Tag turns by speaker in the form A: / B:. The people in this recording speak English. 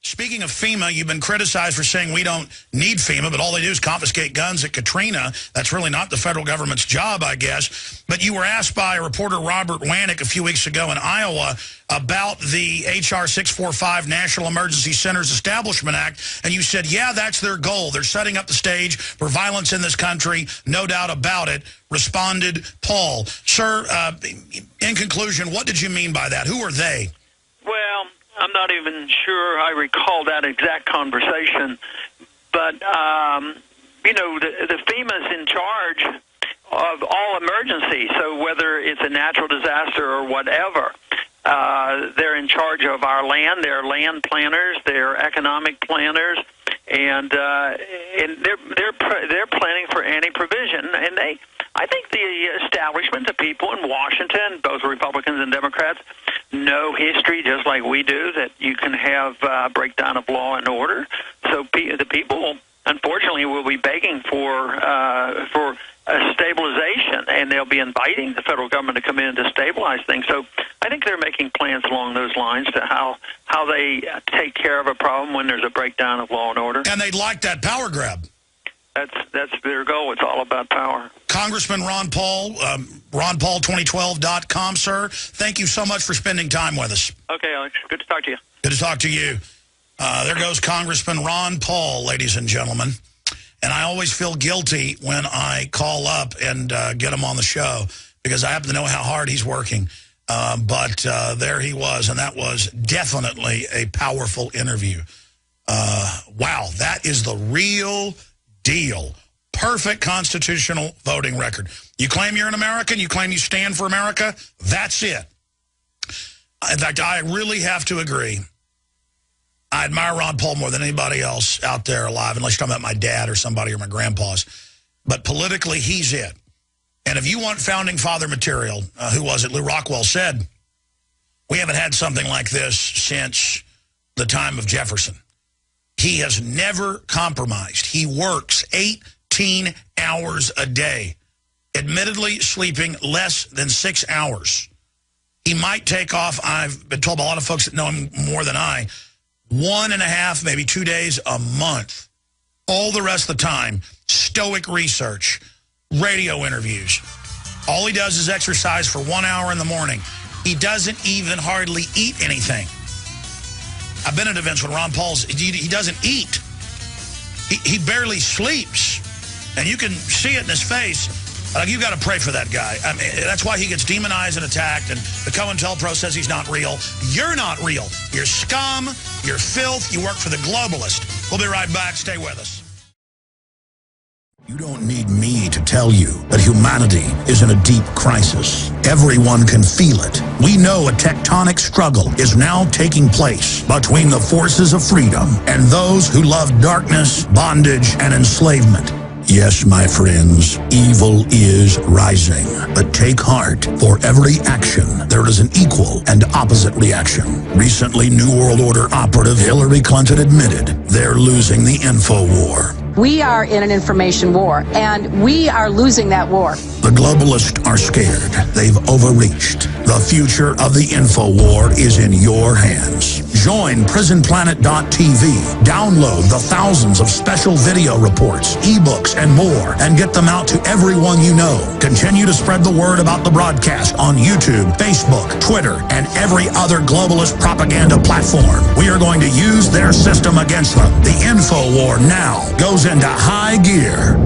A: Speaking of FEMA, you've been criticized for saying we don't need FEMA, but all they do is confiscate guns at Katrina. That's really not the federal government's job, I guess. But you were asked by reporter Robert Wannick a few weeks ago in Iowa about the H.R. 645 National Emergency Centers Establishment Act, and you said, yeah, that's their goal. They're setting up the stage for violence in this country, no doubt about it, responded Paul. Sir, in conclusion, what did you mean by that? Who are they?
B: Well, I'm not even sure I recall that exact conversation, but, you know, the FEMA's in charge of all emergencies, so whether it's a natural disaster or whatever, they're in charge of our land. They're land planners, they're economic planners, and they're planning for any provision, and I think the establishment, the people in Washington, both Republicans and Democrats, know history just like we do, that you can have a breakdown of law and order. So the people, unfortunately, will be begging for a stabilization, and they'll be inviting the federal government to come in to stabilize things. So I think they're making plans along those lines to how they take care of a problem when there's a breakdown of law and order.
A: And they'd like that power grab.
B: That's their goal. It's all about power.
A: Congressman Ron Paul, RonPaul2012.com, sir. Thank you so much for spending time with us.
B: Okay, Alex. Good to talk to you.
A: Good to talk to you. There goes Congressman Ron Paul, ladies and gentlemen. And I always feel guilty when I call up and get him on the show because I happen to know how hard he's working. But there he was, and that was definitely a powerful interview. Wow, that is the real deal. Perfect constitutional voting record. You claim you're an American, you claim you stand for America, that's it. In fact, I really have to agree. I admire Ron Paul more than anybody else out there alive, unless you're talking about my dad or somebody or my grandpa's. But politically, he's it. And if you want founding father material, who was it? Lou Rockwell said, we haven't had something like this since the time of Jefferson. He has never compromised. He works 18 hours a day, admittedly sleeping less than 6 hours. He might take off, I've been told by a lot of folks that know him more than I, 1.5, maybe 2 days a month. All the rest of the time, stoic research, radio interviews. All he does is exercise for 1 hour in the morning. He doesn't even hardly eat anything. I've been at events when Ron Paul's, he doesn't eat. He barely sleeps. And you can see it in his face. You've got to pray for that guy. I mean, that's why he gets demonized and attacked, and the COINTELPRO says he's not real. You're not real. You're scum. You're filth. You work for the Globalist. We'll be right back. Stay with us. You don't need me to tell you that humanity is in a deep crisis. Everyone can feel it. We know a tectonic struggle is now taking place between the forces of freedom and those who love darkness, bondage, and enslavement. Yes, my friends, evil is rising. But take heart. For every action, there is an equal and opposite reaction. Recently, New World Order operative Hillary Clinton admitted they're losing the info war.
C: We are in an information war, and we are losing that war.
A: The globalists are scared. They've overreached. The future of the info war is in your hands. Join PrisonPlanet.tv. Download the thousands of special video reports, ebooks, and more, and get them out to everyone you know. Continue to spread the word about the broadcast on YouTube, Facebook, Twitter, and every other globalist propaganda platform. We are going to use their system against them. The info war now goes into high gear.